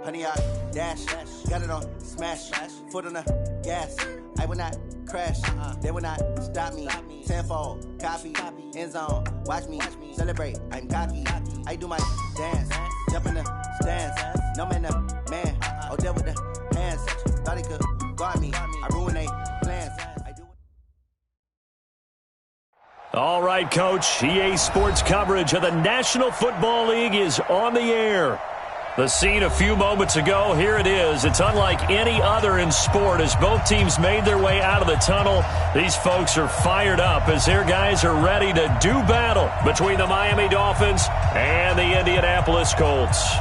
Honey, I dash, got it on smash, foot on the gas. I will not crash, they will not stop me. Tenfold, copy, end zone, watch me celebrate. I'm cocky, I do my dance, jump in the stands. No man, man, oh, there with the hands. Thought he could guard me, I ruin they plans. All right, Coach, EA Sports coverage of the National Football League is on the air. The scene a few moments ago, here it is. It's unlike any other in sport as both teams made their way out of the tunnel. These folks are fired up as their guys are ready to do battle between the Miami Dolphins and the Indianapolis Colts.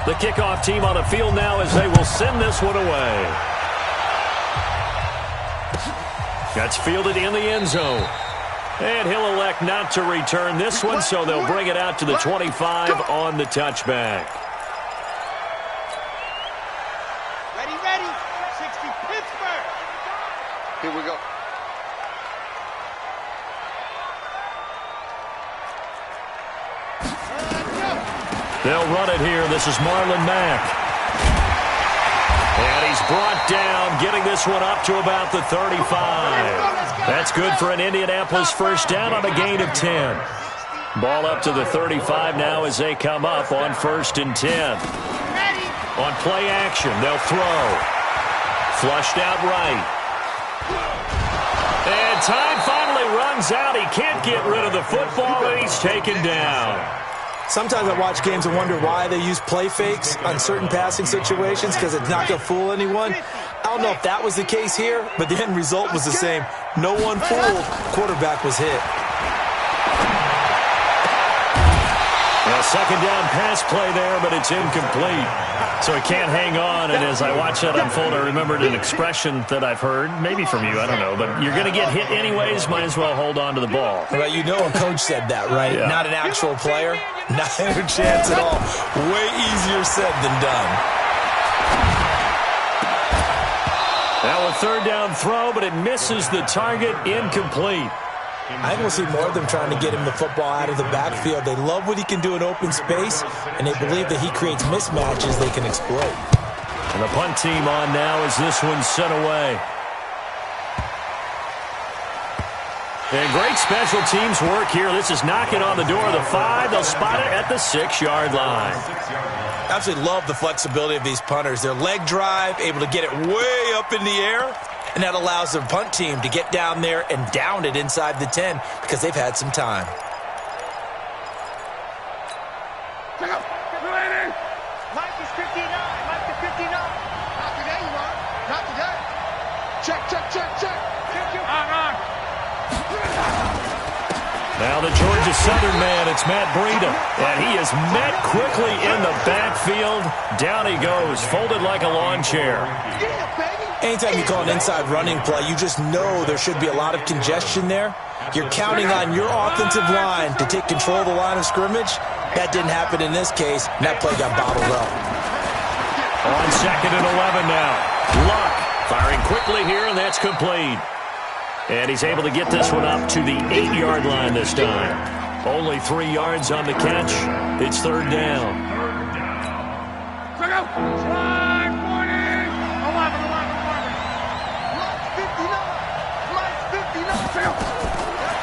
The kickoff team on the field now as they will send this one away. That's fielded in the end zone. And he'll elect not to return this one, so they'll bring it out to the 25 on the touchback. Ready, 60 Pittsburgh. Here we go. They'll run it here. This is Marlon Mack. And he's brought down, getting this one up to about the 35. That's good for an Indianapolis first down on a gain of 10. Ball up to the 35 now as they come up on 1st and 10. On play action, they'll throw. Flushed out right. And time finally runs out. He can't get rid of the football, and he's taken down. Sometimes I watch games and wonder why they use play fakes on certain passing situations because it's not going to fool anyone. I don't know if that was the case here, but the end result was the same. No one fooled. Quarterback was hit. A second down pass play there, but it's incomplete. So he can't hang on, and as I watch that unfold, I remembered an expression that I've heard, maybe from you, I don't know, but you're going to get hit anyways, might as well hold on to the ball. Well, you know a coach said that, right? Yeah. Not an actual player. Not a chance at all. Way easier said than done. Now a third down throw, but it misses the target, incomplete. I think we'll see more of them trying to get him the football out of the backfield. They love what he can do in open space, and they believe that he creates mismatches they can exploit. And the punt team on now as this one's sent away. And great special teams work here. This is knocking on the door of the 5. They'll spot it at the 6-yard line. Absolutely love the flexibility of these punters. Their leg drive, able to get it way up in the air, and that allows their punt team to get down there and down it inside the 10 because they've had some time. Mike is 59. Mike to 59. Not today, you are. Not today. Check. On. Now the Georgia Southern man, it's Matt Breida. And he is met quickly in the backfield. Down he goes, folded like a lawn chair. Anytime you call an inside running play, you just know there should be a lot of congestion there. You're counting on your offensive line to take control of the line of scrimmage. That didn't happen in this case, and that play got bottled up. On 2nd and 11 now. Luck firing quickly here, and that's complete. And he's able to get this one up to the 8-yard line this time. Only 3 yards on the catch. It's 3rd down.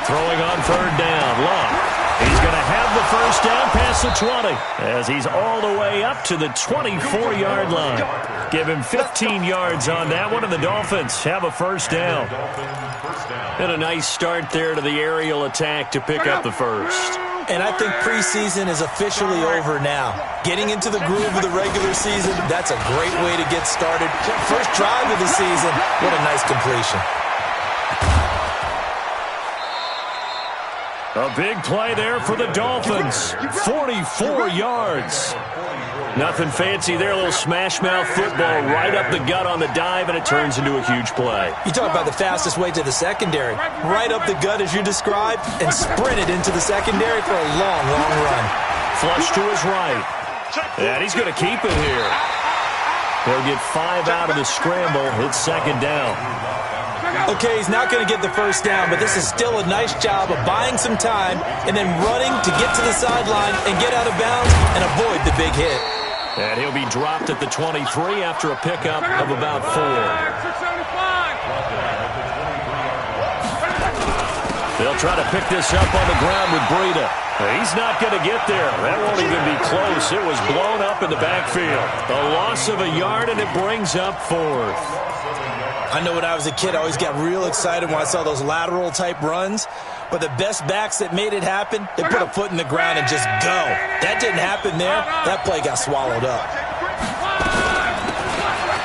Throwing on 3rd down. Luck. He's going to have the first down past the 20 as he's all the way up to the 24-yard line. Give him 15 yards on that one, and the Dolphins have a first down. And a nice start there to the aerial attack to pick up the first. And I think preseason is officially over now. Getting into the groove of the regular season, that's a great way to get started. First drive of the season, what a nice completion. A big play there for the Dolphins. 44 yards. Nothing fancy there. A little smash-mouth football right up the gut on the dive, and it turns into a huge play. You talk about the fastest way to the secondary. Right up the gut, as you described, and sprinted into the secondary for a long, long run. Flush to his right. And he's going to keep it here. They'll get 5 out of the scramble. It's 2nd down. Okay, he's not going to get the first down, but this is still a nice job of buying some time and then running to get to the sideline and get out of bounds and avoid the big hit. And he'll be dropped at the 23 after a pickup of about 4. They'll try to pick this up on the ground with Breida. He's not going to get there. That won't even be close. It was blown up in the backfield. A loss of a yard, and it brings up 4th. I know when I was a kid, I always got real excited when I saw those lateral-type runs. But the best backs that made it happen, they put a foot in the ground and just go. That didn't happen there. That play got swallowed up.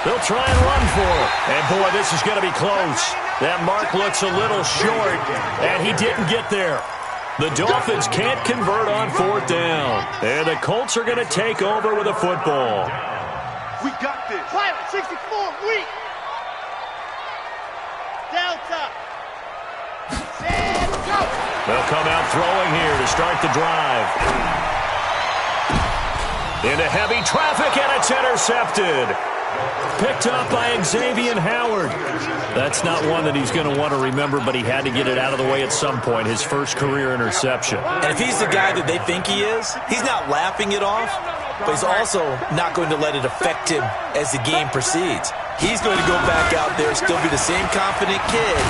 They'll try and run for it. And, boy, this is going to be close. That mark looks a little short, and he didn't get there. The Dolphins can't convert on 4th down. And the Colts are going to take over with a football. We got this. Pilot 64, weak. Delta. Set, go. They'll come out throwing here to start the drive. Into heavy traffic, and it's intercepted. Picked up by Xavier Howard. That's not one that he's going to want to remember, but he had to get it out of the way at some point, his first career interception. And if he's the guy that they think he is, he's not laughing it off, but he's also not going to let it affect him as the game proceeds. He's going to go back out there, still be the same confident kid,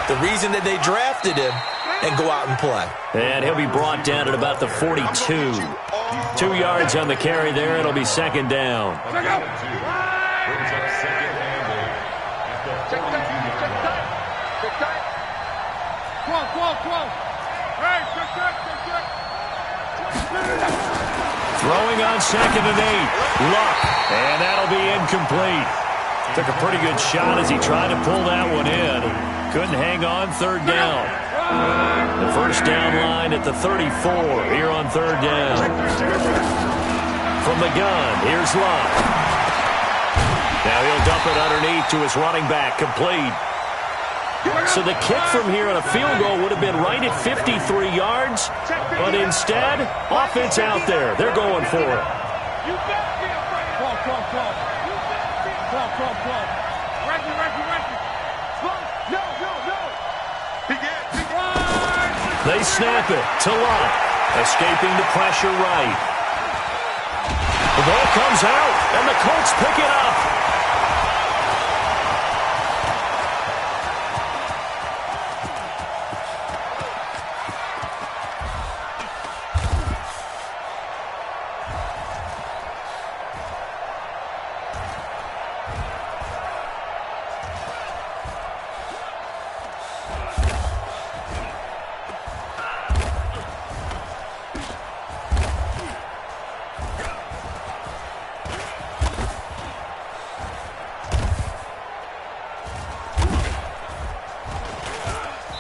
the reason that they drafted him, and go out and play. And he'll be brought down at about the 42. 2 yards on the carry there. It'll be 2nd down. Throwing on 2nd and 8. Luck. And that'll be incomplete. Took a pretty good shot as he tried to pull that one in. Couldn't hang on. 3rd down. The first down line at the 34 here on 3rd down. From the gun, here's Luck. Now he'll dump it underneath to his running back, complete. So the kick from here on a field goal would have been right at 53 yards, but instead, offense out there. They're going for it. They snap it to Luck, escaping the pressure right. The ball comes out, and the Colts pick it up.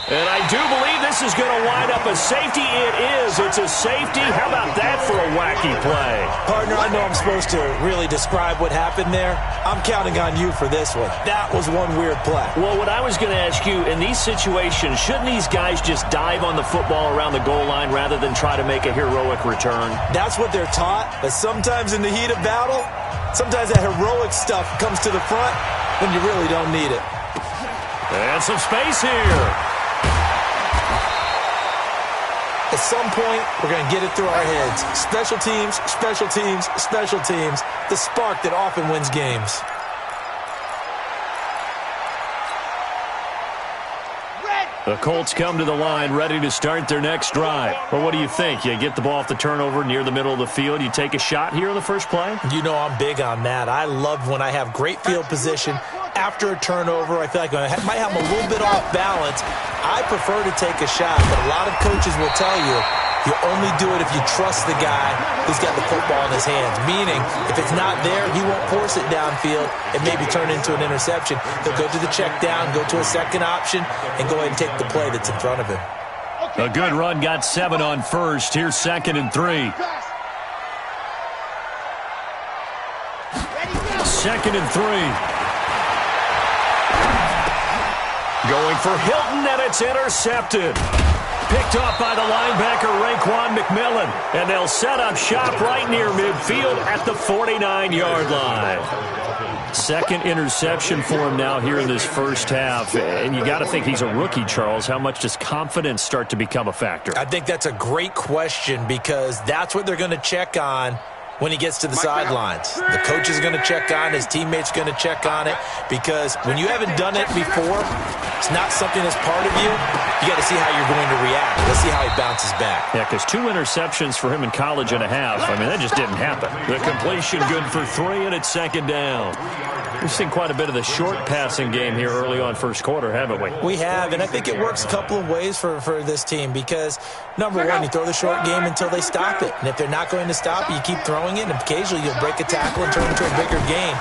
And I do believe this is going to wind up a safety. It is. It's a safety. How about that for a wacky play? Partner, I know I'm supposed to really describe what happened there. I'm counting on you for this one. That was one weird play. Well, what I was going to ask you, in these situations, shouldn't these guys just dive on the football around the goal line rather than try to make a heroic return? That's what they're taught, but sometimes in the heat of battle, sometimes that heroic stuff comes to the front when you really don't need it. And some space here. At some point, we're going to get it through our heads. Special teams, special teams, special teams. The spark that often wins games. The Colts come to the line ready to start their next drive. Well, what do you think? You get the ball off the turnover near the middle of the field. You take a shot here on the first play? You know I'm big on that. I love when I have great field position. After a turnover, I feel like I might have a little bit off balance. I prefer to take a shot, but a lot of coaches will tell you, you only do it if you trust the guy who's got the football in his hands. Meaning, if it's not there, he won't force it downfield and maybe turn into an interception. He'll go to the check down, go to a second option, and go ahead and take the play that's in front of him. A good run got 7 on first. Here's 2nd and 3. 2nd and 3. Going for Hilton, and it's intercepted. picked off by the linebacker, Raekwon McMillan. And they'll set up shop right near midfield at the 49-yard line. Second interception for him now here in this first half. And you got to think he's a rookie, Charles. How much does confidence start to become a factor? I think that's a great question because that's what they're going to check on when he gets to the sidelines. The coach is going to check on, his teammates going to check on it, because when you haven't done it before, it's not something that's part of you. You got to see how you're going to react. Let's see how he bounces back. Yeah, because 2 interceptions for him in college and a half. I mean, that just didn't happen. The completion good for 3, and it's second down. We've seen quite a bit of the short passing game here early on first quarter, haven't we? We have, and I think it works a couple of ways for this team because, number one, you throw the short game until they stop it. And if they're not going to stop it, you keep throwing it, and occasionally you'll break a tackle and turn it into a bigger gain.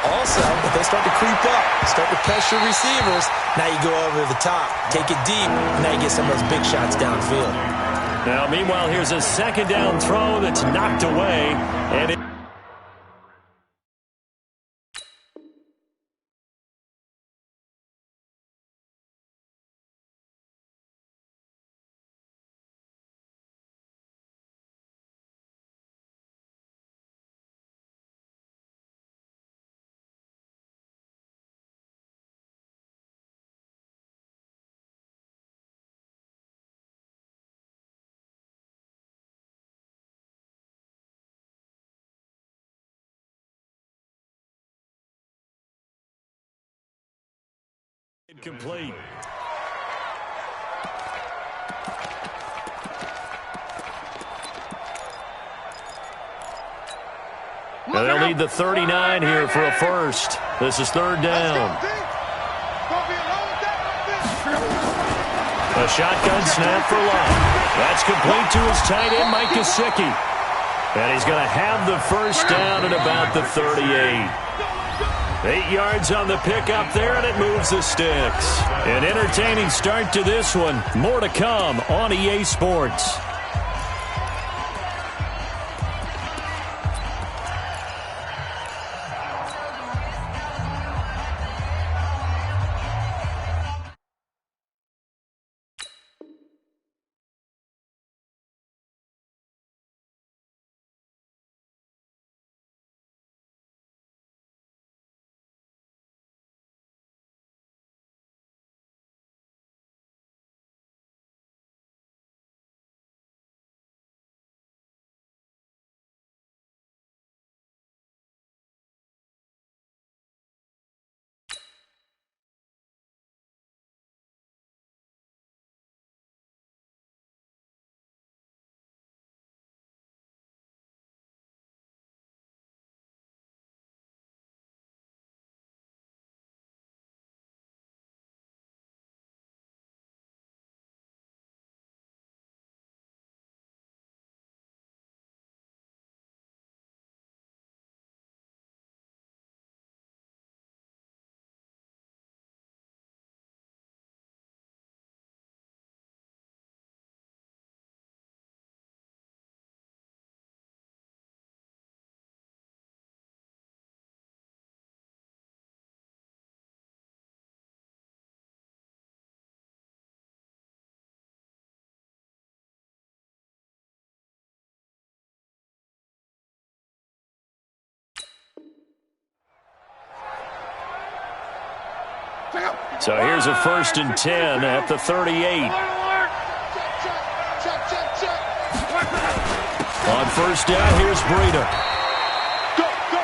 Also, if they start to creep up, start to pressure receivers, now you go over the top, take it deep, and now you get some of those big shots downfield. Now, meanwhile, here's a second down throw that's knocked away, and it incomplete. And they'll need the 39 here for a first. This is third down. A shotgun snap for Love. That's complete to his tight end, Mike Gesicki. And he's going to have the first down at about the 38. 8 yards on the pickup there, and it moves the sticks. An entertaining start to this one. More to come on EA Sports. So here's a 1st and 10 at the 38. On first down, here's Breida.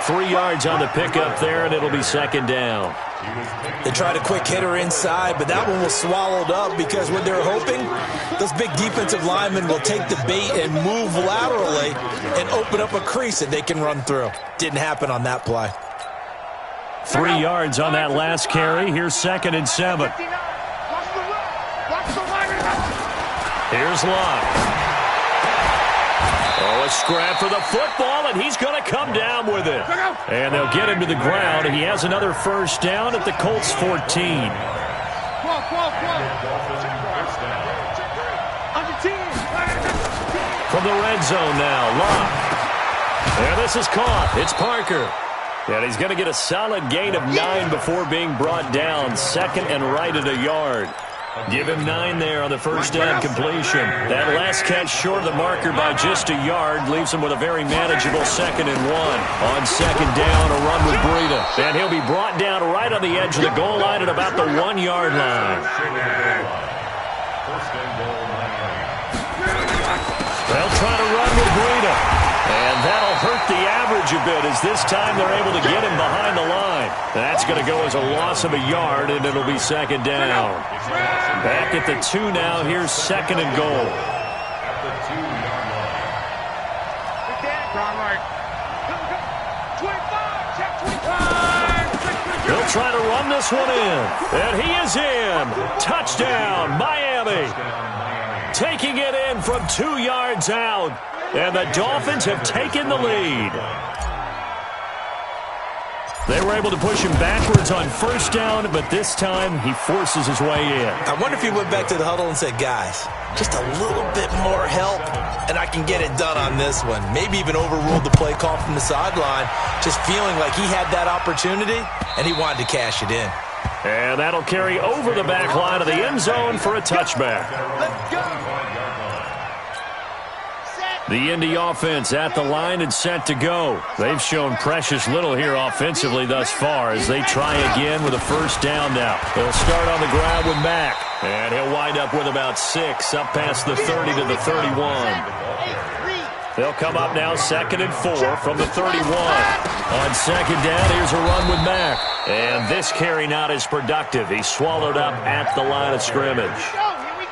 3 yards on the pickup there, and it'll be second down. They tried a quick hitter inside, but that one was swallowed up because what they're hoping, those big defensive linemen will take the bait and move laterally and open up a crease that they can run through. Didn't happen on that play. 3 yards on that last carry. Here's 2nd and 7. Here's Love. Oh, a scrap for the football, and he's going to come down with it. And they'll get him to the ground. He has another first down at the Colts 14. From the red zone now, Love. And this is caught. It's Parker. And he's going to get a solid gain of 9 before being brought down. 2nd and right at a yard. Give him 9 there on the first down completion. That last catch short of the marker by just a yard leaves him with a very manageable 2nd and 1. On 2nd down, a run with Breida. And he'll be brought down right on the edge of the goal line at about the 1-yard line. They'll try to run with Breida. And that'll hurt the average a bit as this time they're able to get him behind the line. That's going to go as a loss of a yard, and it'll be 2nd down. Back at the 2 now. Here's 2nd and goal. They'll try to run this one in. And he is in. Touchdown, Miami. Taking it in from 2 yards out. And the Dolphins have taken the lead. They were able to push him backwards on first down, but this time he forces his way in. I wonder if he went back to the huddle and said, guys, just a little bit more help, and I can get it done on this one. Maybe even overruled the play call from the sideline, just feeling like he had that opportunity, and he wanted to cash it in. And that'll carry over the back line of the end zone for a touchback. Let's go. The Indy offense at the line and set to go. They've shown precious little here offensively thus far as they try again with a first down now. They'll start on the ground with Mack. And he'll wind up with about 6 up past the 30 to the 31. They'll come up now 2nd and 4 from the 31. On 2nd down, here's a run with Mack. And this carry not as productive. He's swallowed up at the line of scrimmage.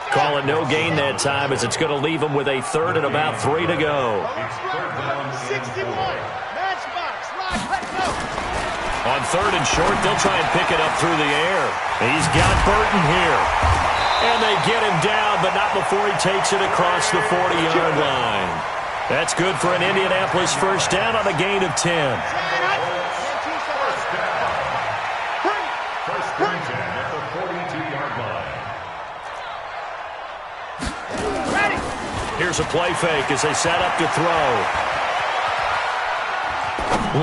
Call it no gain that time as it's going to leave him with a 3rd and about 3 to go. 61. Matchbox. Let's go. On 3rd and short, they'll try and pick it up through the air. He's got Burton here. And they get him down, but not before he takes it across the 40-yard line. That's good for an Indianapolis first down on a gain of 10. Here's a play fake as they set up to throw.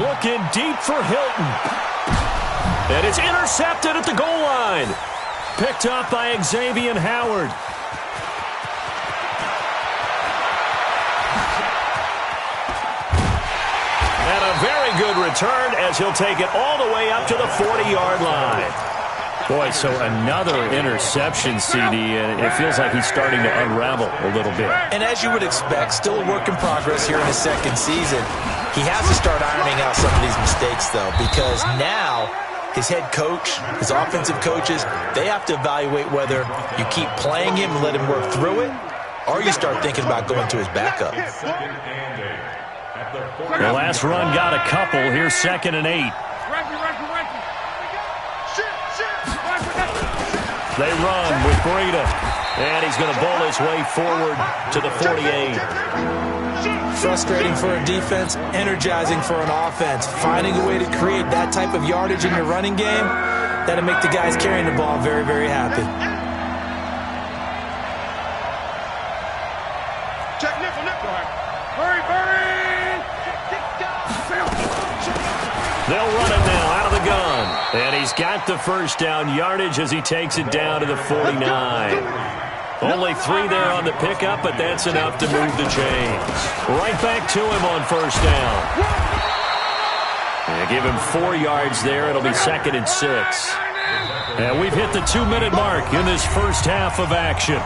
Looking deep for Hilton. And it's intercepted at the goal line. Picked up by Xavier Howard. And a very good return as he'll take it all the way up to the 40-yard line. Boy, so another interception, CD, and it feels like he's starting to unravel a little bit. And as you would expect, still a work in progress here in his 2nd season. He has to start ironing out some of these mistakes, though, because now his head coach, his offensive coaches, they have to evaluate whether you keep playing him and let him work through it, or you start thinking about going to his backup. The last run got a couple. Here's 2nd and 8. They run with Breida. And he's going to bowl his way forward to the 48. Frustrating for a defense, energizing for an offense. Finding a way to create that type of yardage in your running game, that'll make the guys carrying the ball very, very happy. Check nickel. Hurry. They'll run it now out of the gun. And he's got the first down yardage as he takes it down to the 49. Only 3 there on the pickup, but that's enough to move the chains. Right back to him on first down. And give him 4 yards there. It'll be 2nd and 6. And we've hit the 2-minute mark in this first half of action.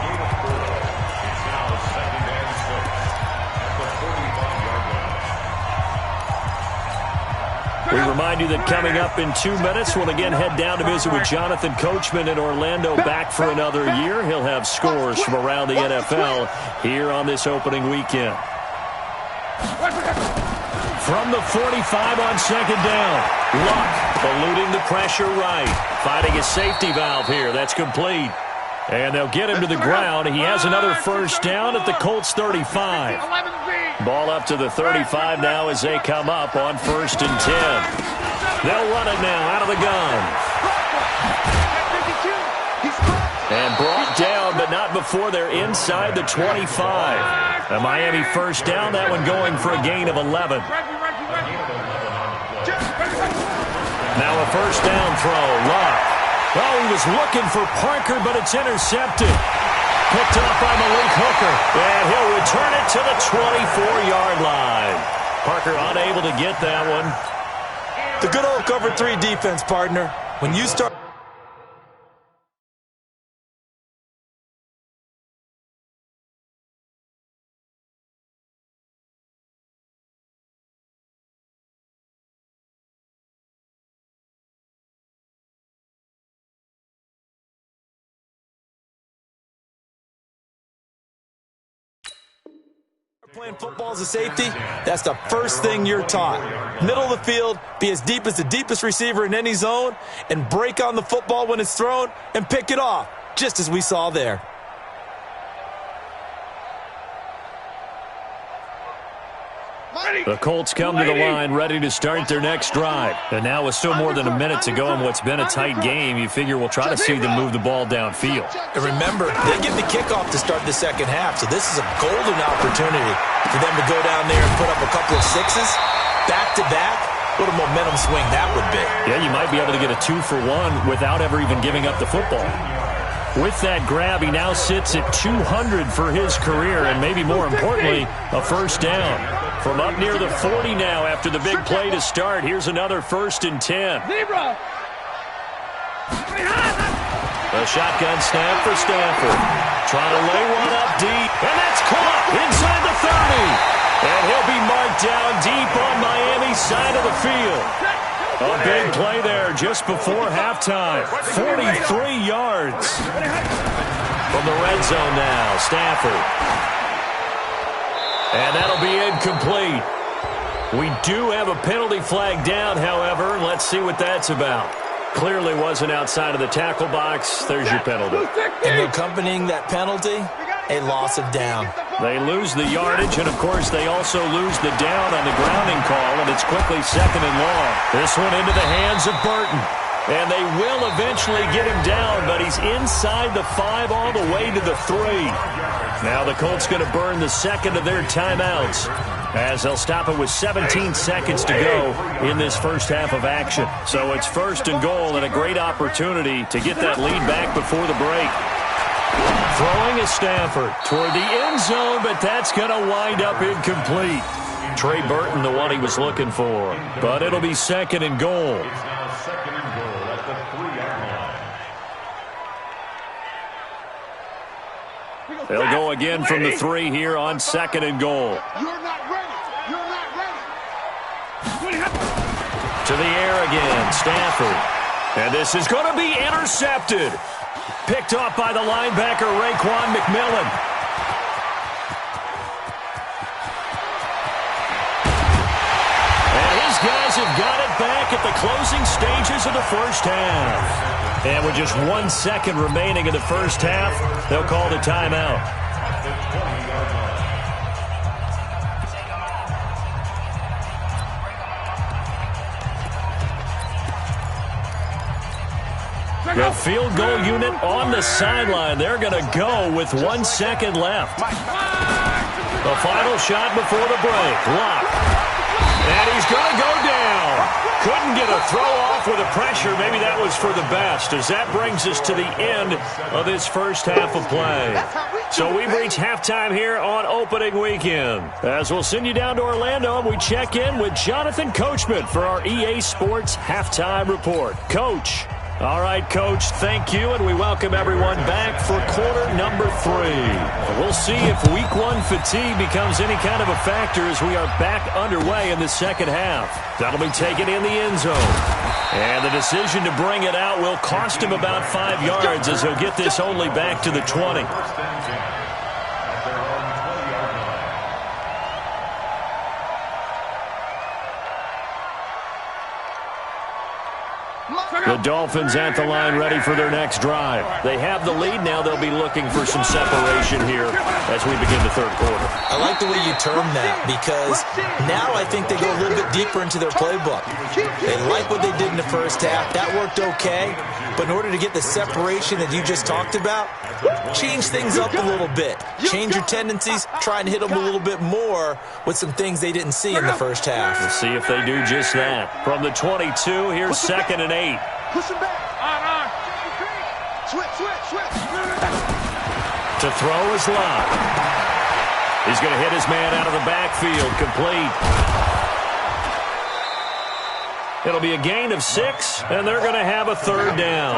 We remind you that coming up in 2 minutes, we'll again head down to visit with Jonathan Coachman in Orlando, back for another year. He'll have scores from around the NFL here on this opening weekend. From the 45 on 2nd down, Luck eluding the pressure right, finding his safety valve here. That's complete. And they'll get him to the ground. He has another first down at the Colts 35. Ball up to the 35 now as they come up on 1st and 10. They'll run it now out of the gun. And brought down, but not before they're inside the 25. A Miami first down, that one going for a gain of 11. Now a first down throw. Luck. Oh, he was looking for Parker, but it's intercepted. Picked up by Malik Hooker, and he'll return it to the 24-yard line. Parker unable to get that one. The good old cover 3 defense, partner. When you start... Playing football as a safety, that's the first thing you're taught. Middle of the field, be as deep as the deepest receiver in any zone, and break on the football when it's thrown and pick it off, just as we saw there. The Colts come to the line ready to start their next drive. And now with still more than a minute to go in what's been a tight game, you figure we'll try to see them move the ball downfield. And remember, they get the kickoff to start the second half, so this is a golden opportunity for them to go down there and put up a couple of sixes back-to-back. What a momentum swing that would be. Yeah, you might be able to get a 2-for-1 without ever even giving up the football. With that grab, he now sits at 200 for his career, and maybe more importantly, a first down. From up near the 40 now after the big play to start, here's another 1st and 10. A shotgun snap for Stafford. Trying to lay one up deep, and that's caught inside the 30. And he'll be marked down deep on Miami's side of the field. A big play there just before halftime. 43 yards. From the red zone now, Stafford. And that'll be incomplete. We do have a penalty flag down, however. Let's see what that's about. Clearly wasn't outside of the tackle box. There's your penalty. And accompanying that penalty, a loss of down. They lose the yardage, and, of course, they also lose the down on the grounding call, and it's quickly 2nd and long. This one into the hands of Burton. And they will eventually get him down, but he's inside the 5 all the way to the 3. Now the Colts going to burn the second of their timeouts as they'll stop it with 17 seconds to go in this first half of action. So it's 1st and goal and a great opportunity to get that lead back before the break. Throwing is Stafford toward the end zone, but that's going to wind up incomplete. Trey Burton, the one he was looking for. But it'll be 2nd and goal. They'll go again from the 3 here on 2nd and goal. You're not ready. You're not ready. To the air again, Stafford. And this is going to be intercepted. Picked off by the linebacker, Raekwon McMillan. And his guys have got it back at the closing stages of the first half. And with just 1 second remaining in the first half, they'll call the timeout. The field goal unit on the sideline. They're going to go with 1 second left. The final shot before the break. Locked. And he's going to go down. Couldn't get a throw off with the pressure. Maybe that was for the best, as that brings us to the end of this first half of play. So we've reached halftime here on opening weekend. As we'll send you down to Orlando, and we check in with Jonathan Coachman for our EA Sports Halftime Report. Coach. All right, Coach, thank you, and we welcome everyone back for quarter number 3. We'll see if Week 1 fatigue becomes any kind of a factor as we are back underway in the second half. That'll be taken in the end zone. And the decision to bring it out will cost him about 5 yards as he'll get this only back to the 20. The Dolphins at the line ready for their next drive. They have the lead now. They'll be looking for some separation here as we begin the third quarter. I like the way you term that because now I think they go a little bit deeper into their playbook. They like what they did in the first half. That worked okay. But in order to get the separation that you just talked about, change things up a little bit. Change your tendencies. Try and hit them a little bit more with some things they didn't see in the first half. We'll see if they do just that. From the 22, here's 2nd and 8. Push him back. To throw is Locke. He's going to hit his man out of the backfield. Complete. It'll be a gain of 6, and they're going to have a third down.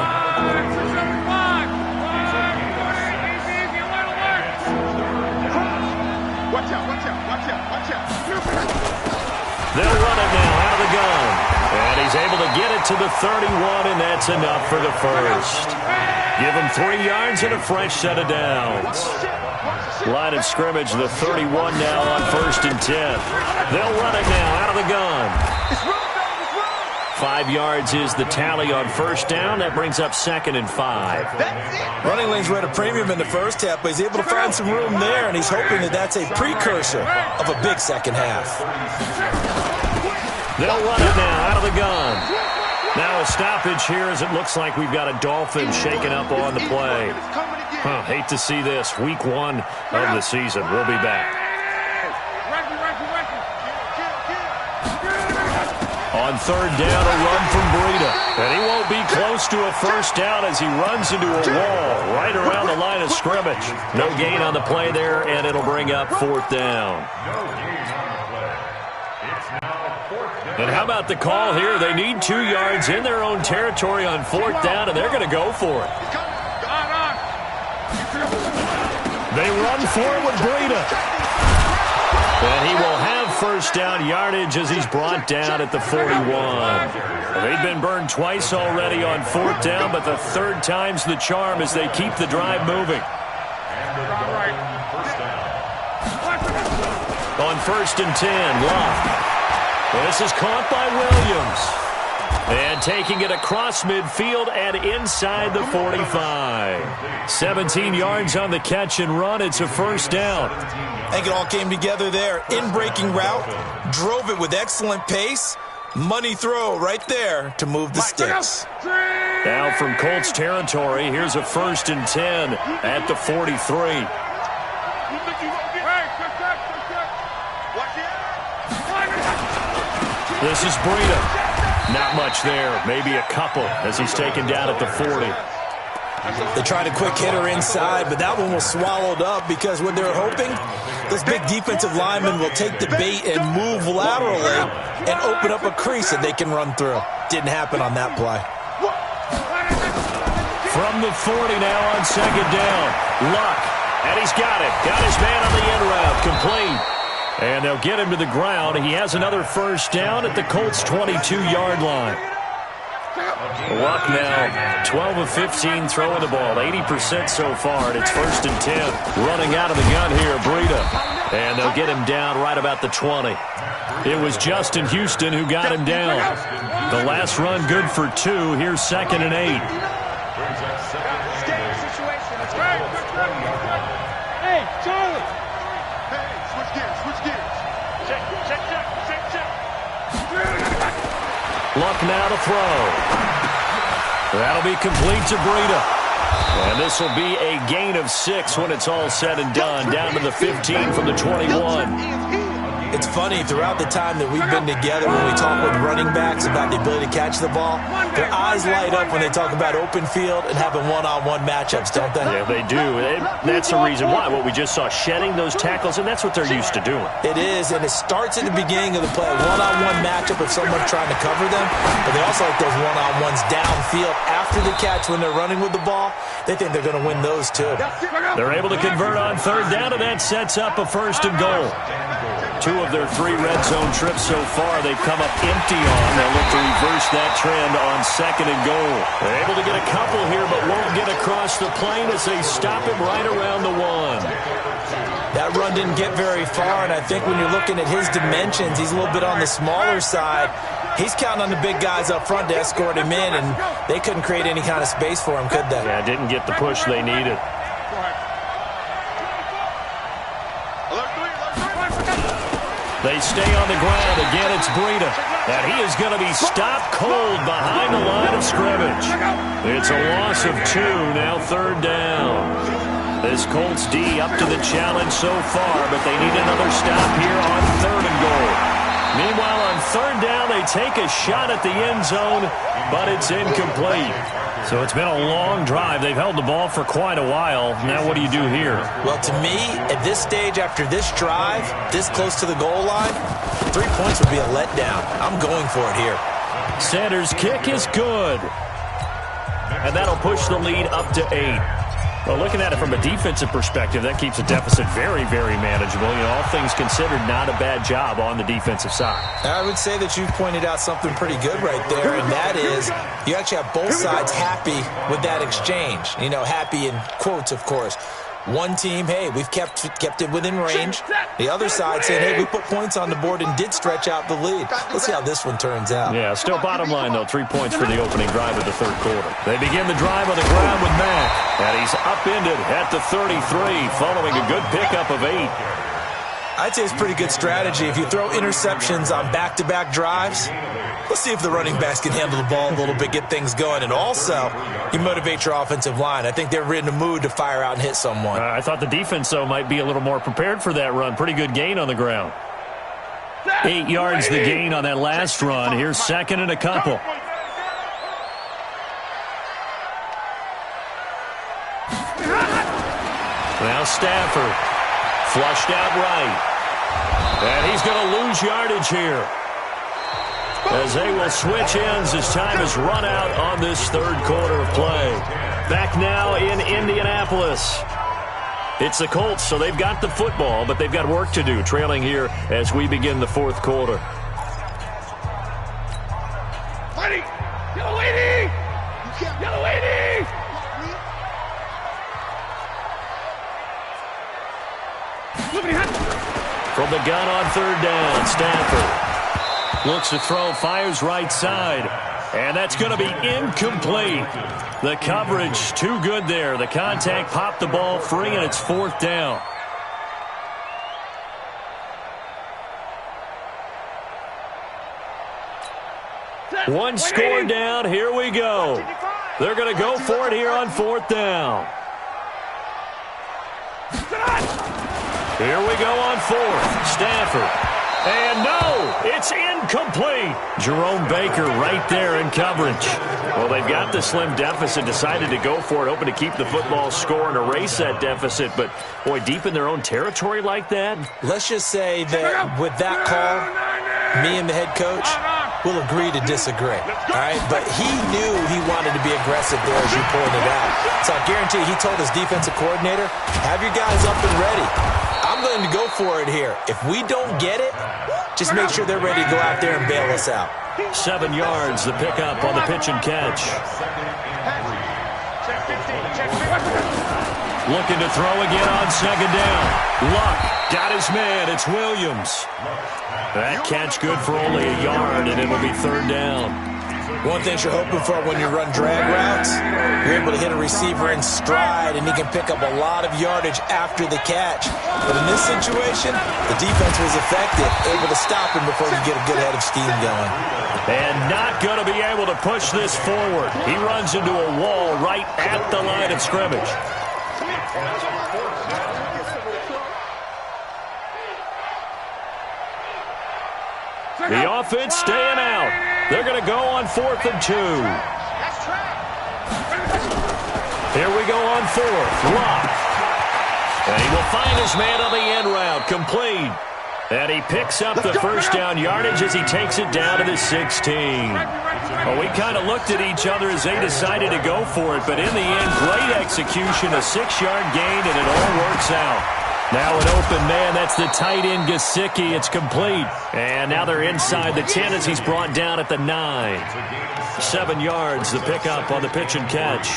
Watch out. They'll run it now out of the gun. And he's able to get it to the 31, and that's enough for the first. Give him 3 yards and a fresh set of downs. Line of scrimmage, the 31 now on 1st and 10. They'll run it now out of the gun. 5 yards is the tally on 1st down. That brings up 2nd and 5. Running lanes were at a premium in the first half, but he's able to find some room there, and he's hoping that that's a precursor of a big second half. They'll run it now out of the gun. Now a stoppage here as it looks like we've got a Dolphin shaken up on the play. Hate to see this. Week 1 of the season. We'll be back. On 3rd down, a run from Breida. And he won't be close to a first down as he runs into a wall right around the line of scrimmage. No gain on the play there, and it'll bring up 4th down. And how about the call here? They need 2 yards in their own territory on 4th down, and they're going to go for it. They run for it with Breida. And he will have first down yardage as he's brought down at the 41. They've been burned twice already on 4th down, but the 3rd time's the charm as they keep the drive moving. On 1st and 10, Locke. This is caught by Williams. And taking it across midfield and inside the 45. 17 yards on the catch and run. It's a first down. I think it all came together there. In-breaking route. Drove it with excellent pace. Money throw right there to move the sticks. Now from Colts territory, here's a 1st and 10 at the 43. This is Breida. Not much there. Maybe a couple as he's taken down at the 40. They tried a quick hitter inside, but that one was swallowed up because what they're hoping, this big defensive lineman will take the bait and move laterally and open up a crease that they can run through. Didn't happen on that play. From the 40 now on 2nd down. Luck. And he's got it. Got his man on the end route. Complete. And they'll get him to the ground. He has another first down at the Colts' 22-yard line. Luck now, 12 of 15 throwing the ball, 80% so far, and it's 1st and 10. Running out of the gun here, Breida. And they'll get him down right about the 20. It was Justin Houston who got him down. The last run good for 2. Here's 2nd and 8. Hey, Charlie. Switch gears. Check. Luck now to throw. That'll be complete to Breida. And this will be a gain of 6 when it's all said and done. Down to the 15 from the 21. It's funny, throughout the time that we've been together, when we talk with running backs about the ability to catch the ball, their eyes light up when they talk about open field and having one-on-one matchups, don't they? Yeah, they do. That's the reason why. What we just saw, shedding those tackles, and that's what they're used to doing. It is, and it starts at the beginning of the play. One-on-one matchup if someone's trying to cover them, but they also like those one-on-ones downfield after the catch when they're running with the ball. They think they're going to win those, too. They're able to convert on 3rd down, and that sets up a 1st and goal. 2 of their 3 red zone trips so far, they've come up empty on. They'll look to reverse that trend on 2nd and goal. They're able to get a couple here, but won't get across the plane as they stop him right around the 1. That run didn't get very far, and I think when you're looking at his dimensions, he's a little bit on the smaller side. He's counting on the big guys up front to escort him in, and they couldn't create any kind of space for him, could they? Yeah, didn't get the push they needed. They stay on the ground. Again, it's Breida. And he is going to be stopped cold behind the line of scrimmage. It's a loss of 2, now 3rd down. This Colts D up to the challenge so far, but they need another stop here on 3rd and goal. Meanwhile, on third down, they take a shot at the end zone, but it's incomplete. So it's been a long drive. They've held the ball for quite a while. Now what do you do here? Well, to me, at this stage, after this drive, this close to the goal line, 3 points would be a letdown. I'm going for it here. Sanders' kick is good. And that'll push the lead up to 8. Well, looking at it from a defensive perspective, that keeps the deficit very, very manageable. You know, all things considered, not a bad job on the defensive side. I would say that you've pointed out something pretty good right there, and that is you actually have both sides happy with that exchange. You know, happy in quotes, of course. One team, hey, we've kept it within range. The other side saying, hey, we put points on the board and did stretch out the lead. Let's see how this one turns out. Yeah, still bottom line, though, 3 points for the opening drive of the third quarter. They begin the drive on the ground with Mack, and he's upended at the 33 following a good pickup of 8. I'd say it's pretty good strategy. If you throw interceptions on back-to-back drives, let's see if the running backs can handle the ball a little bit, get things going. And also, you motivate your offensive line. I think they're in the mood to fire out and hit someone. I thought the defense, though, might be a little more prepared for that run. Pretty good gain on the ground. 8 yards the gain on that last run. Here's second and a couple. Now Stafford. Flushed out right. And he's going to lose yardage here, as they will switch ends as time is run out on this third quarter of play. Back now in Indianapolis. It's the Colts, so they've got the football, but they've got work to do, trailing here as we begin the fourth quarter. Buddy! Yellow lady! Yellow lady! From the gun on third down, Stafford looks to throw, fires right side, and that's going to be incomplete. The coverage too good there. The contact popped the ball free, and it's fourth down. One score down. Here we go. They're going to go for it here on fourth down. Here we go on fourth. Stafford. And no, it's incomplete. Jerome Baker right there in coverage. Well, they've got the slim deficit, decided to go for it, hoping to keep the football score and erase that deficit. But, boy, deep in their own territory like that. Let's just say that with that call, me and the head coach will agree to disagree. All right, but he knew he wanted to be aggressive there, as you pointed out. So I guarantee he told his defensive coordinator, have your guys up and ready. I'm going to go for it here. If we don't get it, just make sure they're ready to go out there and bail us out. 7 yards, the pickup on the pitch and catch. Looking to throw again on second down. Luck got his man. It's Williams. That catch good for only a yard, and it'll be third down. One thing you're hoping for when you run drag routes, you're able to hit a receiver in stride, and he can pick up a lot of yardage after the catch. But in this situation, the defense was effective, able to stop him before you get a good head of steam going. And not going to be able to push this forward. He runs into a wall right at the line of scrimmage. The offense staying out. They're going to go on 4th and 2. Here we go on 4th. Luck. And he will find his man on the end route. Complete. And he picks up the first down yardage as he takes it down to the 16. Well, we kind of looked at each other as they decided to go for it. But in the end, great execution, a 6-yard gain, and it all works out. Now an open man, that's the tight end Gesicki. It's complete. And now they're inside the 10 as he's brought down at the 9. 7 yards, the pickup on the pitch and catch.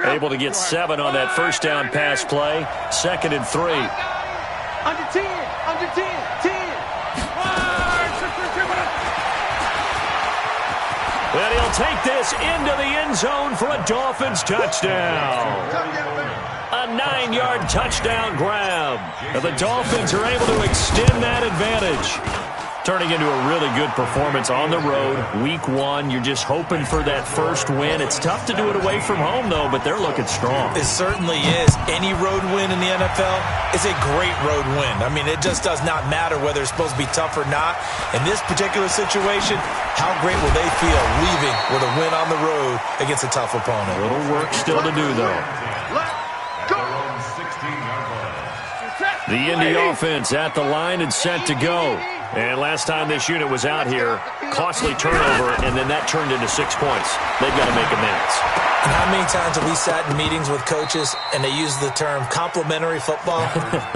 Able to get 7 on that first down pass play. 2nd and 3. Under 10, under 10, 10. And he'll take this into the end zone for a Dolphins touchdown. A 9-yard touchdown grab. And the Dolphins are able to extend that advantage. Turning into a really good performance on the road, week 1. You're just hoping for that first win. It's tough to do it away from home, though, but they're looking strong. It certainly is. Any road win in the NFL is a great road win. I mean, it just does not matter whether it's supposed to be tough or not. In this particular situation, how great will they feel leaving with a win on the road against a tough opponent? A little work still to do, though. The Indy offense at the line and set to go. And last time this unit was out here, costly turnover, and then that turned into 6 points. They've got to make amends. And how many times have we sat in meetings with coaches and they use the term complementary football?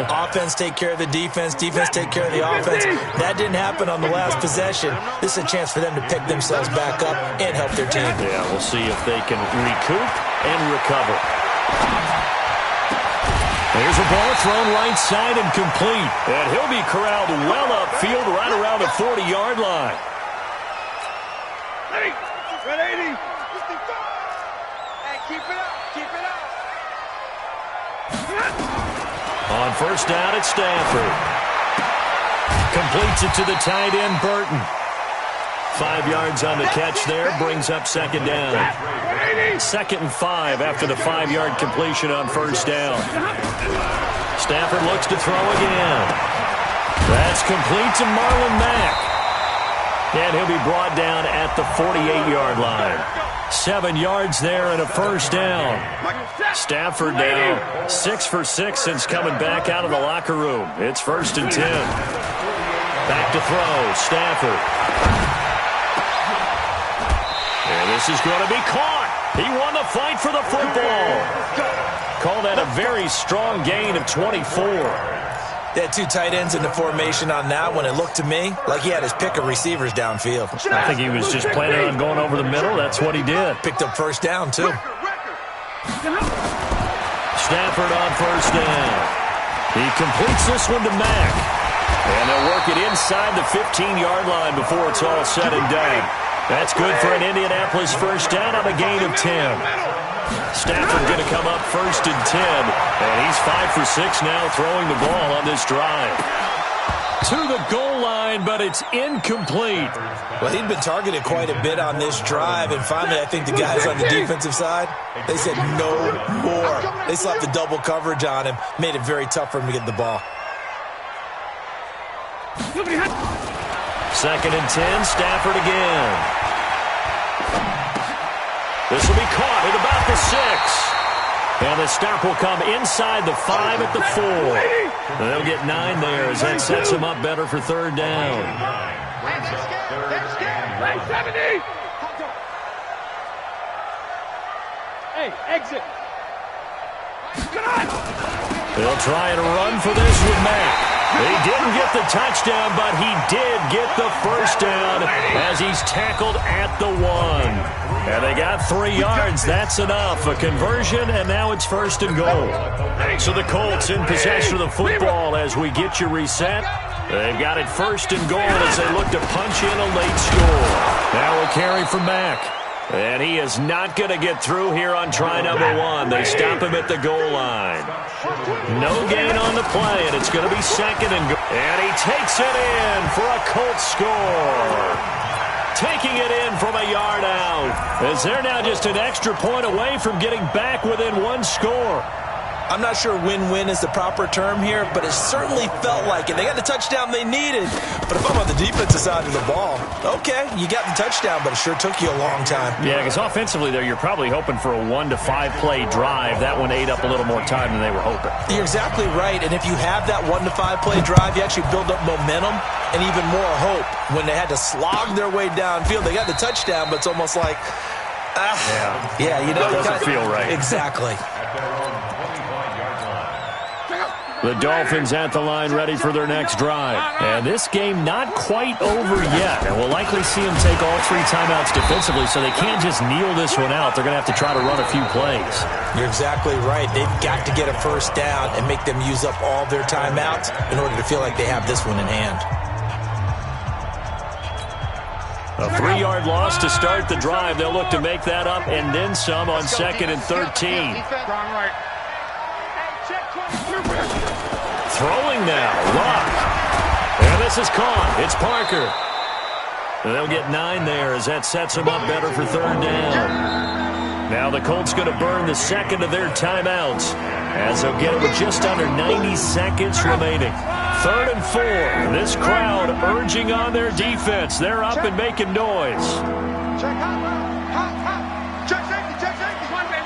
Offense take care of the defense, defense take care of the offense. That didn't happen on the last possession. This is a chance for them to pick themselves back up and help their team. Yeah, we'll see if they can recoup and recover. There's a ball thrown right side and complete. And he'll be corralled well upfield right around the 40-yard line. 180. Hey, keep it up. Keep it up. On first down at Stafford. Completes it to the tight end, Burton. 5 yards on the catch there, brings up second down. 2nd and 5 after the 5-yard completion on first down. Stafford looks to throw again. That's complete to Marlon Mack. And he'll be brought down at the 48-yard line. 7 yards there and a first down. Stafford now 6 for 6 since coming back out of the locker room. It's 1st and 10. Back to throw, Stafford. And this is going to be caught. He won the fight for the football. Call that a very strong gain of 24. They had 2 tight ends in the formation on that one. It looked to me like he had his pick of receivers downfield. I think he was just planning on going over the middle. That's what he did. Picked up first down, too. Stafford on first down. He completes this one to Mack. And they'll work it inside the 15-yard line before it's all said and done. That's good for an Indianapolis first down on a gain of 10. Stafford going to come up 1st and 10. And he's 5 for 6 now throwing the ball on this drive. To the goal line, but it's incomplete. Well, he'd been targeted quite a bit on this drive, and finally I think the guys on the defensive side, they said no more. They slapped the double coverage on him, made it very tough for him to get the ball. 2nd and 10, Stafford again. This will be caught at about the 6. And the stop will come inside the 5 at the 4. They'll get 9 there as that sets them up better for 3rd down. Hey, exit. They'll try and run for this with Mack. He didn't get the touchdown, but he did get the first down as he's tackled at the 1. And they got 3 yards. That's enough. A conversion, and now it's 1st and goal. So the Colts in possession of the football as we get you reset. They've got it 1st and goal as they look to punch in a late score. Now a carry from Mack. And he is not going to get through here on try number 1. They stop him at the goal line. No gain on the play, and it's going to be 2nd and goal. And he takes it in for a Colts score. Taking it in from a yard out, as they're now just an extra point away from getting back within 1 score. I'm not sure win-win is the proper term here, but it certainly felt like it. They got the touchdown they needed. But if I'm on the defensive side of the ball, okay, you got the touchdown, but it sure took you a long time. Yeah, because offensively, though, you're probably hoping for a 1 to 5 play drive. That one ate up a little more time than they were hoping. You're exactly right, and if you have that 1 to 5 play drive, you actually build up momentum and even more hope. When they had to slog their way downfield, they got the touchdown, but it's almost like, yeah, you know, it doesn't feel right. Exactly. The Dolphins at the line ready for their next drive. And this game not quite over yet. And we'll likely see them take all 3 timeouts defensively, so they can't just kneel this one out. They're going to have to try to run a few plays. You're exactly right. They've got to get a first down and make them use up all their timeouts in order to feel like they have this one in hand. A 3-yard loss to start the drive. They'll look to make that up and then some on 2nd and 13. Throwing now, Luck. And This is caught. It's Parker. They'll get 9 there as that sets them up better for third down. Now the Colts going to burn the second of their timeouts as they'll get it with just under 90 seconds remaining. 3rd and 4. This crowd urging on their defense. They're up and making noise. Check hot. Check safety. One man.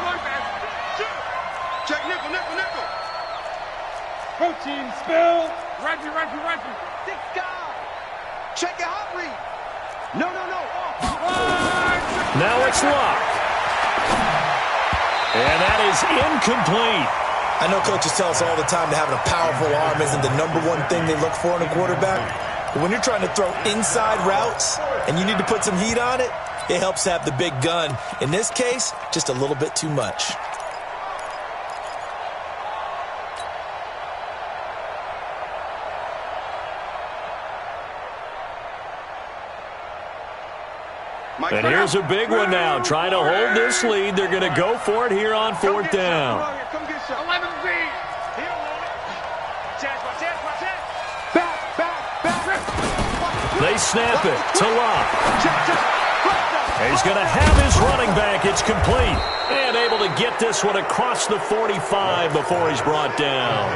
Check nickel. Protein spill. Rifle. Thick guy. Check your hot read. No. Now it's Luck. And that is incomplete. I know coaches tell us all the time that having a powerful arm isn't the #1 thing they look for in a quarterback. But when you're trying to throw inside routes and you need to put some heat on it, it helps to have the big gun. In this case, just a little bit too much. And here's a big one now. Trying to hold this lead. They're going to go for it here on 4th down. Come get some. 11 feet. Back. They snap it to Locke. He's going to have his running back. It's complete. And able to get this one across the 45 before he's brought down.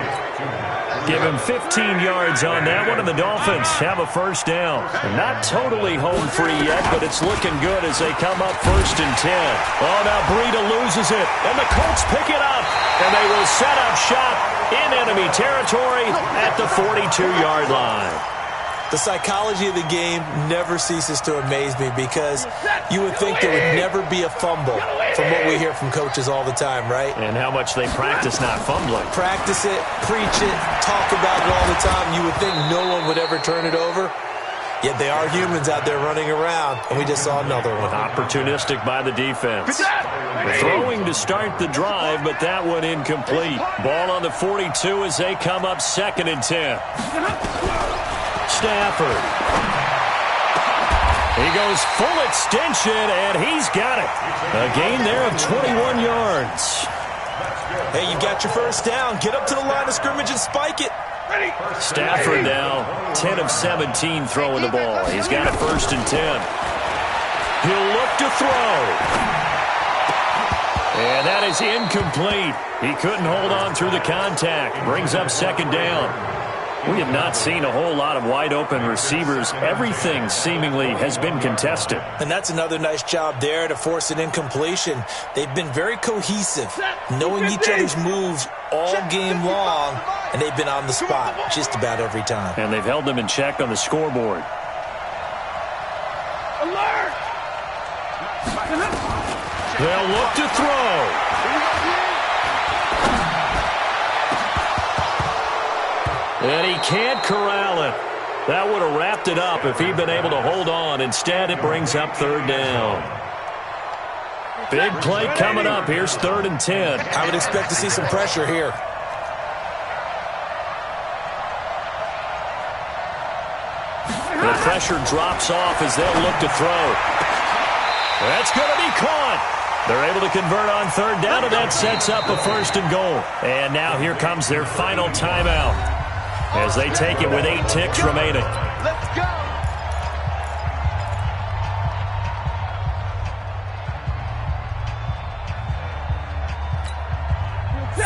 Give him 15 yards on that one, and the Dolphins have a first down. Not totally home free yet, but it's looking good as they come up 1st and 10. Oh, now Breida loses it, and the Colts pick it up, and they will set up shop in enemy territory at the 42-yard line. The psychology of the game never ceases to amaze me because you would think there would never be a fumble from what we hear from coaches all the time, right? And how much they practice not fumbling. Practice it, preach it, talk about it all the time. You would think no one would ever turn it over. Yet they are humans out there running around, and we just saw another one. Opportunistic by the defense. Throwing to start the drive, but that one incomplete. Ball on the 42 as they come up 2nd and 10. Stafford. He goes full extension, and he's got it. A gain there of 21 yards. Hey, you got your first down. Get up to the line of scrimmage and spike it. Stafford now 10 of 17 throwing the ball. He's got a 1st and 10. He'll look to throw. And that is incomplete. He couldn't hold on through the contact. Brings up 2nd down. We have not seen a whole lot of wide-open receivers. Everything seemingly has been contested. And that's another nice job there to force an incompletion. They've been very cohesive, knowing each other's moves all game long, and they've been on the spot just about every time. And they've held them in check on the scoreboard. Alert! They'll look to throw. And he can't corral it. That would have wrapped it up if he'd been able to hold on. Instead, it brings up 3rd down. Big play coming up. Here's 3rd and 10. I would expect to see some pressure here. The pressure drops off as they'll look to throw. That's going to be caught. They're able to convert on 3rd down, and that sets up a 1st and goal. And now here comes their final timeout as they take it with 8 ticks remaining. Let's go.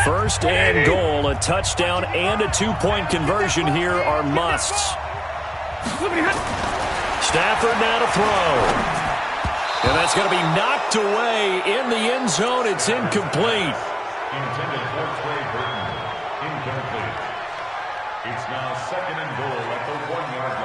First and goal, a touchdown and a 2-point conversion here are musts. Stafford now to throw. And that's going to be knocked away in the end zone. It's incomplete. Intended for Trey Burton. Incomplete. It's now 2nd and goal at the 1-yard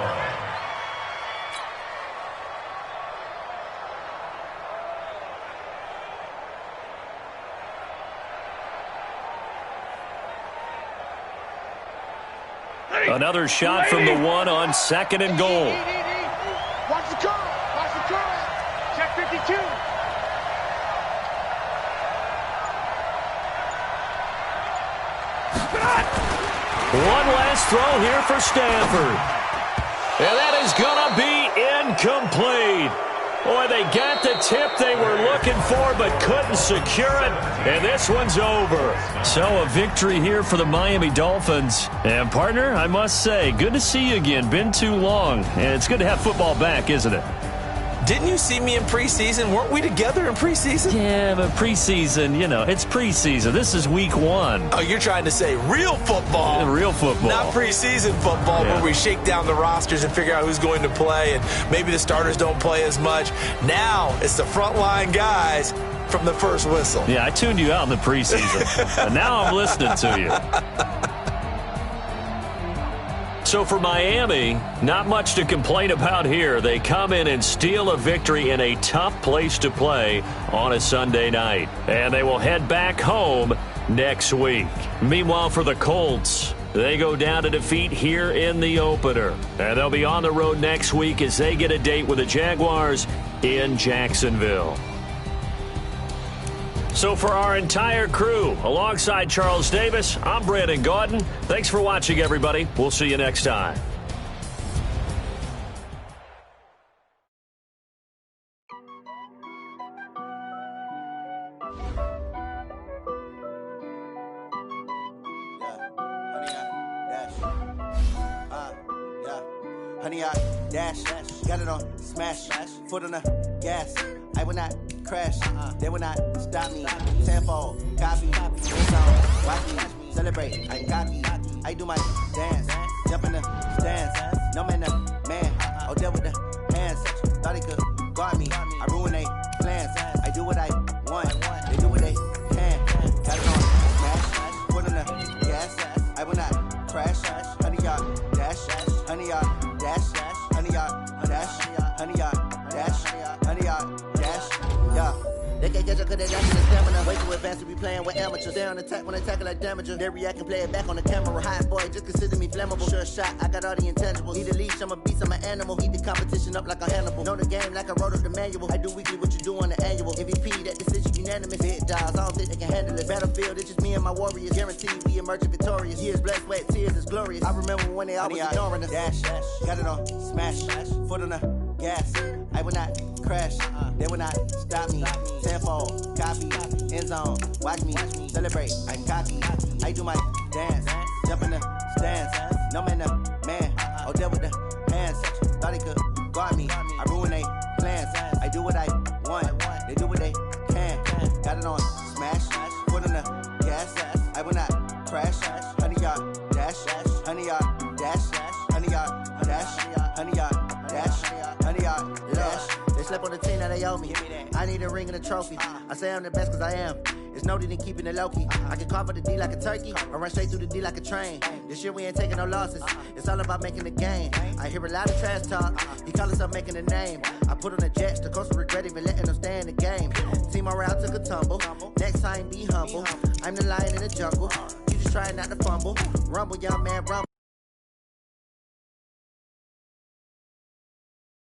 line. Another shot from the 1 on 2nd and goal. Watch the curl. Watch the curl. Check 52. One last throw here for Stafford. And that is going to be incomplete. Boy, they got the tip they were looking for but couldn't secure it, and this one's over. So a victory here for the Miami Dolphins. And, partner, I must say, good to see you again. Been too long, and it's good to have football back, isn't it? Didn't you see me in preseason? Weren't we together in preseason? Yeah, but preseason, you know, it's preseason. This is week 1. Oh, you're trying to say real football. Yeah, real football. Not preseason football where we shake down the rosters and figure out who's going to play, and maybe the starters don't play as much. Now it's the frontline guys from the first whistle. Yeah, I tuned you out in the preseason, and now I'm listening to you. So for Miami, not much to complain about here. They come in and steal a victory in a tough place to play on a Sunday night. And they will head back home next week. Meanwhile, for the Colts, they go down to defeat here in the opener. And they'll be on the road next week as they get a date with the Jaguars in Jacksonville. So for our entire crew, alongside Charles Davis, I'm Brandon Gaudin. Thanks for watching, everybody. We'll see you next time. Honey, I dash, got it on smash, foot on the gas. I will not crash, they will not stop me. Tenfold, copy, it's on, watch me, celebrate, I copy. I do my dance, jump in the stands, no man, oh, deal with the hands. Thought he could guard me, I ruin they plans. I do what I want, they do what they can. Got it on smash, foot on the gas. I will not crash, honey, y'all dash, honey, y'all dash, honey, y'all dash, honey, y'all dash, honey, y'all dash, yeah. They can't catch up cause they dash in the stamina. Way too advanced to be playing with amateurs. They on attack when they tackle like damager. They react and play it back on the camera. Hot boy, just consider me flammable. Sure shot, I got all the intangibles. Need a leash, I'm a beast, I'm an animal. Eat the competition up like a Hannibal. Know the game like I wrote up the manual. I do weekly what you do on the annual. MVP, that decision unanimous. Hit dials, I don't think they can handle it. Battlefield, it's just me and my warriors. Guaranteed we emerging victorious. Years, blood, sweat, tears, it's glorious. I remember when they always ignoring us. Dash, got it on smash, foot on the gas. I will not crash, they will not stop me. Tenfold, copy, end zone, watch me, celebrate, I'm cocky. I do my dance, jump in the stands, no man, oh, deal with the hands. Thought he could guard me, I ruin they plans. I do what I want, they do what they can. Got it on smash, foot on the gas. I will not crash, honey, y'all dash, honey, y'all dash, honey, y'all dash, honey, y'all dash, honey, y'all dash. They slept on the team that they owe me. I need a ring and a trophy. I say I'm the best cause I am. It's no need in keeping it low-key. I can carve up the D like a turkey or run straight through the D like a train. This year we ain't taking no losses. It's all about making the game. I hear a lot of trash talk. He call himself making a name. I put on the Jets. The coach will regret even letting them stay in the game. Team morale took a tumble. Next time be humble. I'm the lion in the jungle. You just trying not to fumble. Rumble, young man, rumble.